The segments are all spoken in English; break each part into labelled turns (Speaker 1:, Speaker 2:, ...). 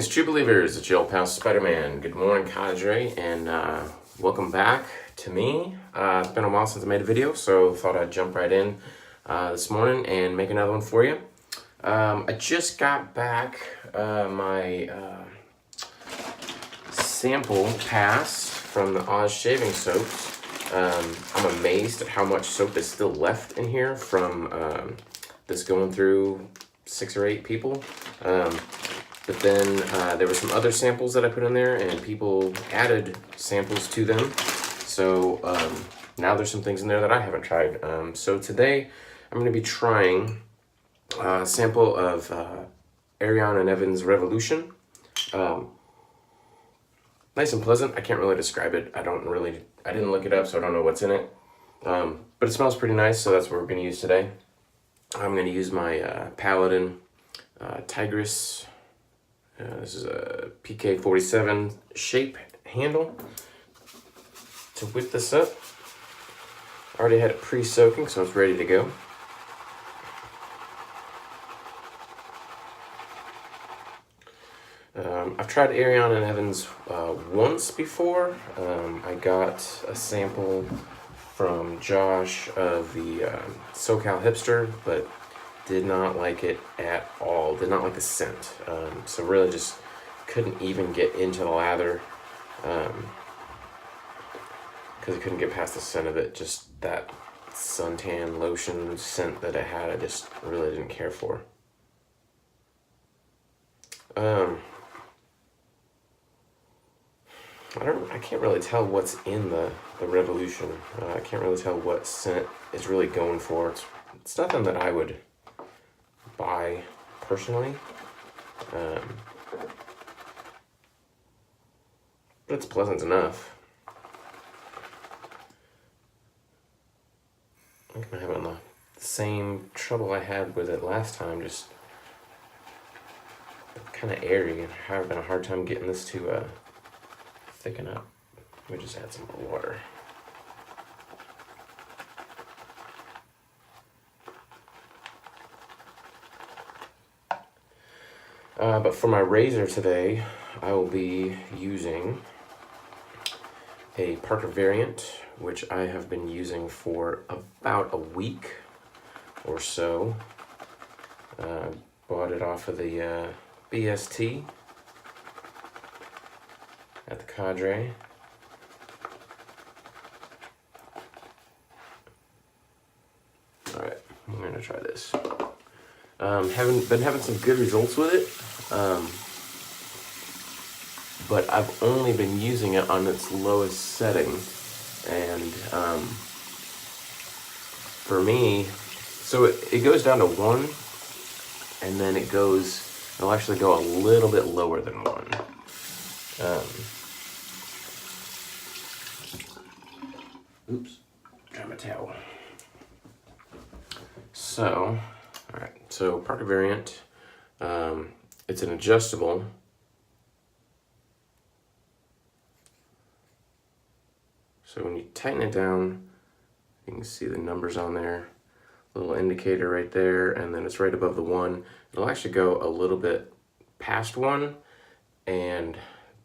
Speaker 1: Greetings, true believers. It's your old pal Spider-Man. Good morning, cadre, and welcome back to me. It's been a while since I made a video, so thought I'd jump right in this morning and make another one for you. I just got back my sample pass from the Oz shaving soaps. I'm amazed at how much soap is still left in here from this going through 6 or 8 people. But then there were some other samples that I put in there, and people added samples to them. So now there's some things in there that I haven't tried. So today I'm going to be trying a sample of Arion and Evans Revolution. Nice and pleasant. I can't really describe it. I didn't look it up, so I don't know what's in it. But it smells pretty nice, so that's what we're going to use today. I'm going to use my Paladin Tigris. This is a PK47 shape handle to whip this up. I already had it pre-soaking, so it's ready to go. I've tried Arion and Evans once before. I got a sample from Josh of the SoCal Hipster, but did not like it at all. Did not like the scent. So really just couldn't even get into the lather because I couldn't get past the scent of it. Just that suntan lotion scent that it had, I just really didn't care for. I can't really tell what's in the Revolution. I can't really tell what scent it's really going for. It's nothing that I would buy personally, but it's pleasant enough. I think I'm having the same trouble I had with it last time, just kind of airy, and having a hard time getting this to thicken up. Let me just add some more water. But for my razor today, I will be using a Parker variant, which I have been using for about a week or so. Bought it off of the BST at the Cadre. Alright, I'm going to try this. Been having some good results with it, but I've only been using it on its lowest setting, and for me, so it goes down to 1, and then it'll actually go a little bit lower than 1. Oops, grab my towel. So, alright, so Parker variant, it's an adjustable. So when you tighten it down, you can see the numbers on there, little indicator right there, and then it's right above the 1. It'll actually go a little bit past 1, and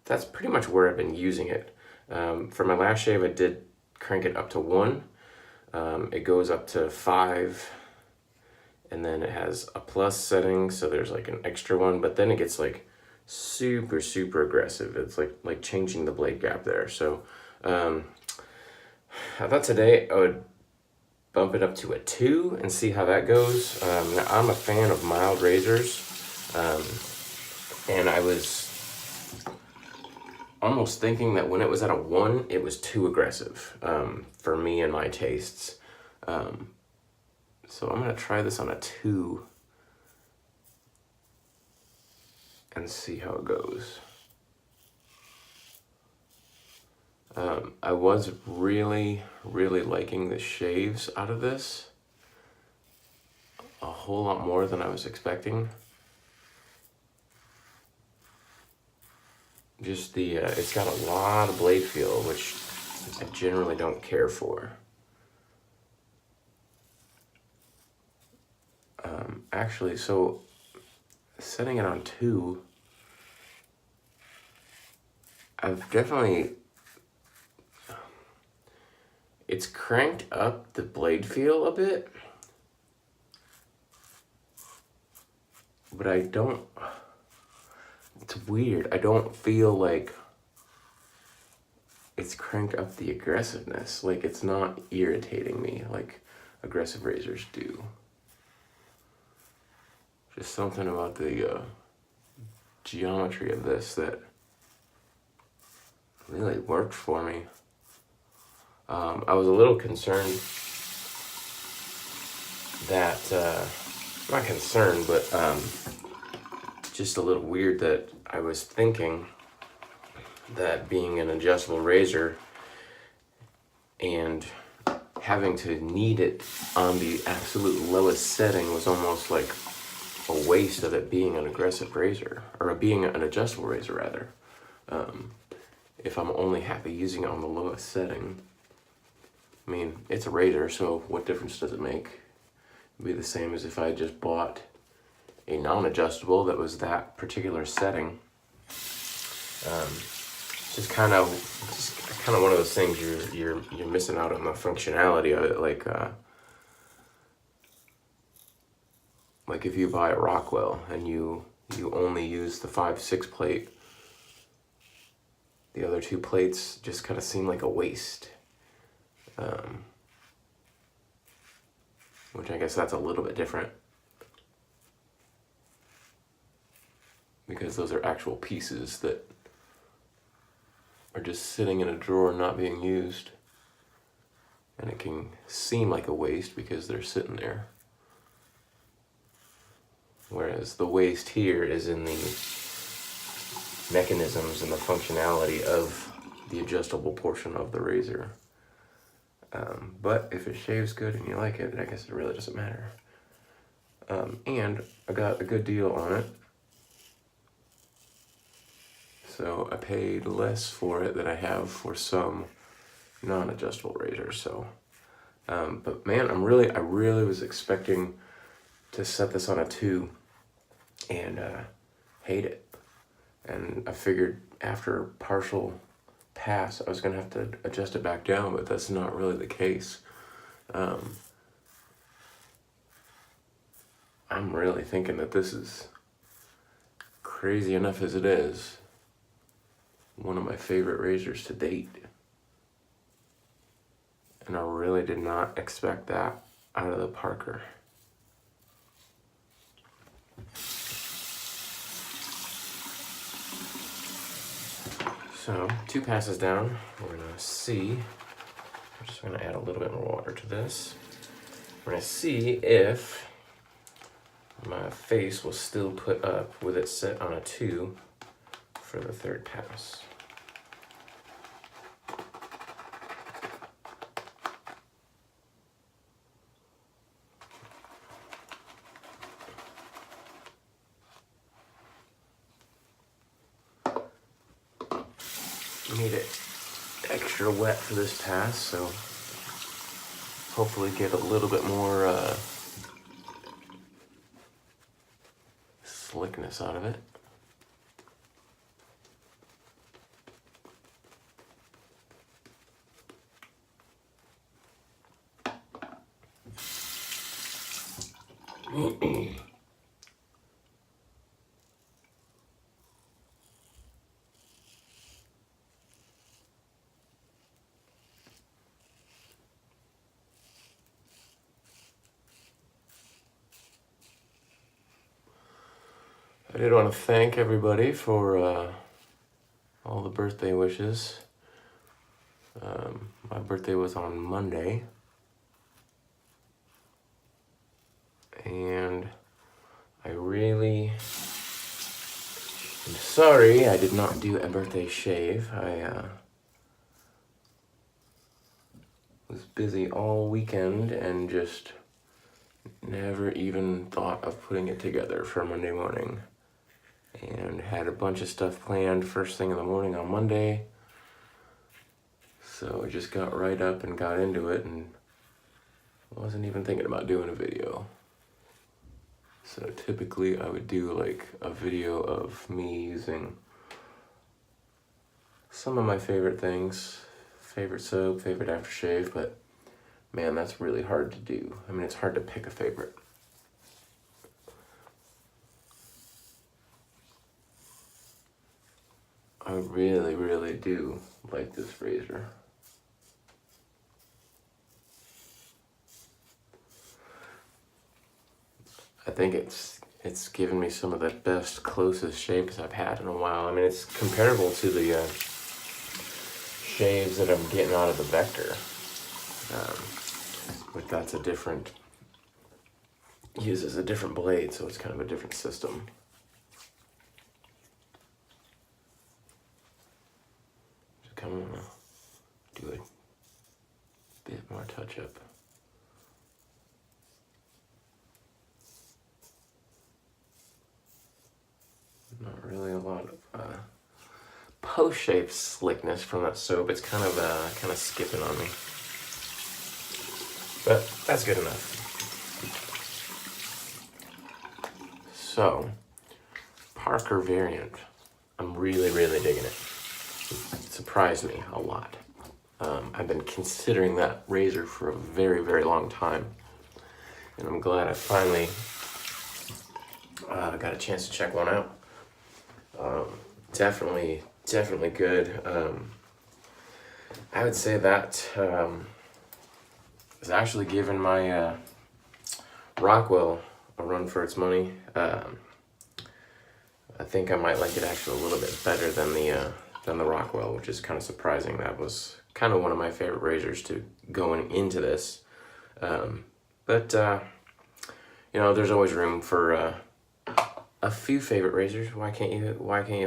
Speaker 1: that's pretty much where I've been using it. For my last shave, I did crank it up to 1. It goes up to 5, and then it has a plus setting, so there's like an extra one, but then it gets like super, super aggressive. It's like changing the blade gap there. So I thought today I would bump it up to a 2 and see how that goes. Now I'm a fan of mild razors, and I was almost thinking that when it was at a 1, it was too aggressive for me and my tastes. So I'm going to try this on a 2 and see how it goes. I was really, really liking the shaves out of this. A whole lot more than I was expecting. Just it's got a lot of blade feel, which I generally don't care for. Actually, so setting it on 2, I've definitely, it's cranked up the blade feel a bit, but I don't, it's weird. I don't feel like it's cranked up the aggressiveness. Like, it's not irritating me like aggressive razors do. Just something about the geometry of this that really worked for me. I was a little concerned that, not concerned, but just a little weird that I was thinking that being an adjustable razor and having to knead it on the absolute lowest setting was almost like a waste of it being an aggressive razor, or being an adjustable razor rather. If I'm only happy using it on the lowest setting. I mean, it's a razor, so what difference does it make? It'd be the same as if I just bought a non-adjustable that was that particular setting. Just kind of one of those things you're missing out on the functionality of it. Like if you buy a Rockwell and you only use the 5/6 plate, the other two plates just kind of seem like a waste. Which I guess that's a little bit different, because those are actual pieces that are just sitting in a drawer not being used, and it can seem like a waste because they're sitting there. Whereas the waste here is in the mechanisms and the functionality of the adjustable portion of the razor. But if it shaves good and you like it, I guess it really doesn't matter. And I got a good deal on it. So I paid less for it than I have for some non-adjustable razors. So, but man, I really was expecting to set this on a 2 and hate it. And I figured after partial pass, I was gonna have to adjust it back down, but that's not really the case. I'm really thinking that this is, crazy enough as it is, one of my favorite razors to date. And I really did not expect that out of the Parker. So, 2 passes down, we're gonna see, I'm just gonna add a little bit more water to this. We're gonna see if my face will still put up with it set on a 2 for the 3rd pass. Made it extra wet for this pass, so hopefully get a little bit more slickness out of it. I did want to thank everybody for all the birthday wishes. My birthday was on Monday, and I really am sorry I did not do a birthday shave. I was busy all weekend and just never even thought of putting it together for Monday morning. And had a bunch of stuff planned first thing in the morning on Monday. So I just got right up and got into it and wasn't even thinking about doing a video. So typically I would do like a video of me using some of my favorite things, favorite soap, favorite aftershave, but man, that's really hard to do. I mean, it's hard to pick a favorite. I really, really do like this razor. I think it's given me some of the best, closest shaves I've had in a while. I mean, it's comparable to the shaves that I'm getting out of the Vector. But that's a different, uses a different blade, so it's kind of a different system. Just kind of want to do a bit more touch up. Not really a lot of post-shave slickness from that soap. It's kind of skipping on me, but that's good enough. So, Parker variant, I'm really, really digging it. It surprised me a lot. I've been considering that razor for a very, very long time, and I'm glad I finally got a chance to check one out. Definitely good. I would say that is actually giving my Rockwell a run for its money. I think I might like it actually a little bit better than the Rockwell, which is kind of surprising. That was kind of one of my favorite razors to going into this. But you know, there's always room for a few favorite razors. Why can't you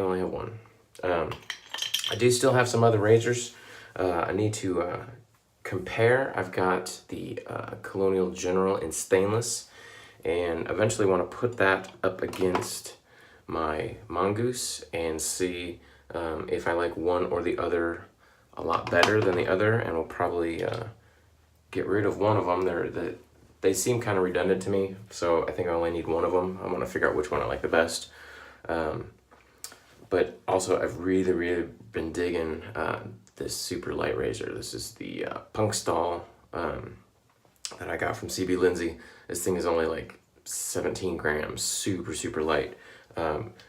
Speaker 1: only have one? I do still have some other razors. I need to compare. I've got the Colonial General in stainless, and eventually want to put that up against my Mongoose and see if I like one or the other a lot better than the other, and we'll probably get rid of one of them. They seem kind of redundant to me, so I think I only need one of them. I want to figure out which one I like the best. But also, I've really, really been digging this super light razor. This is the Punkstall that I got from CB Lindsay. This thing is only like 17 grams, super, super light.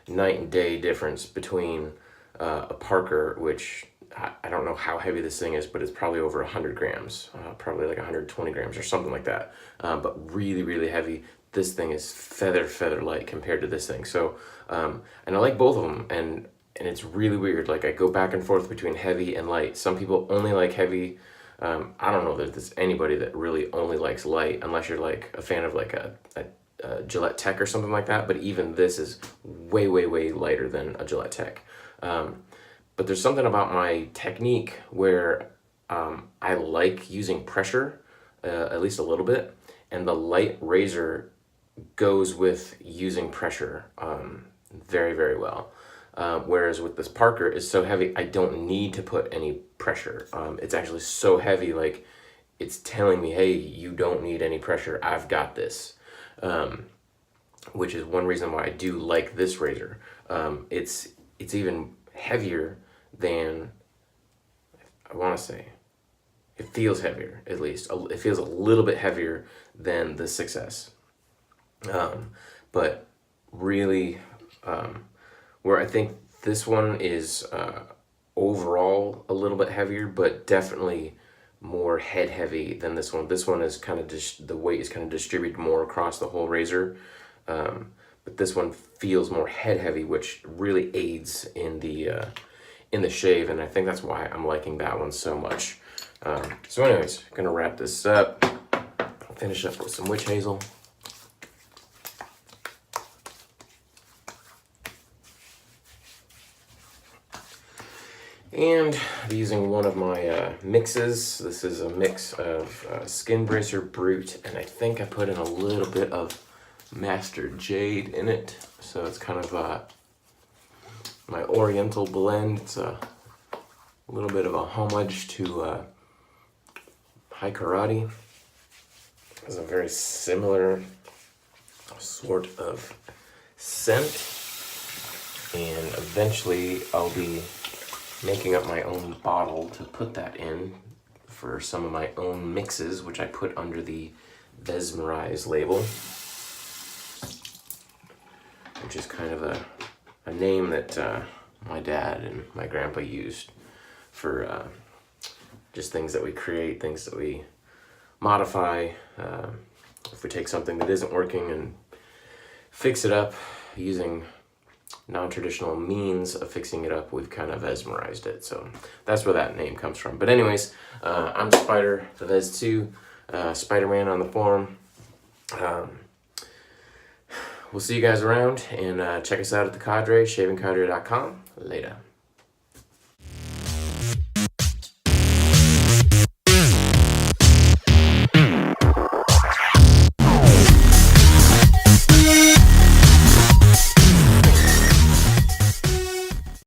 Speaker 1: Night and day difference between a Parker, which I don't know how heavy this thing is, but it's probably over 100 grams, probably like 120 grams or something like that. But really, really heavy. This thing is feather light compared to this thing. So, and I like both of them, and it's really weird. Like, I go back and forth between heavy and light. Some people only like heavy. I don't know that there's anybody that really only likes light, unless you're like a fan of like a Gillette Tech or something like that. But even this is way, way, way lighter than a Gillette Tech. But there's something about my technique where I like using pressure, at least a little bit, and the light razor goes with using pressure very, very well. Whereas with this Parker, it's so heavy, I don't need to put any pressure. It's actually so heavy, like, it's telling me, hey, you don't need any pressure, I've got this. Which is one reason why I do like this razor. It's even heavier than, I want to say, it feels heavier, at least. It feels a little bit heavier than the 6S. But really, where I think this one is overall a little bit heavier, but definitely more head heavy than this one. This one is kind of the weight is kind of distributed more across the whole razor. But this one feels more head heavy, which really aids in the shave, and I think that's why I'm liking that one so much. So anyways, gonna wrap this up, finish up with some witch hazel. And using one of my mixes. This is a mix of Skin Bracer Brute, and I think I put in a little bit of Master Jade in it. So it's kind of my Oriental blend. It's a little bit of a homage to High Karate. It's a very similar sort of scent. And eventually I'll be making up my own bottle to put that in for some of my own mixes, which I put under the Vesmerize label, which is kind of a name that my dad and my grandpa used for just things that we create, things that we modify. If we take something that isn't working and fix it up using non-traditional means of fixing it up, we've kind of Vesmerized it. So that's where that name comes from. But anyways, I'm Spider, the Vez2, Spider-Man on the forum. We'll see you guys around, and check us out at the Cadre, shavingcadre.com. Later.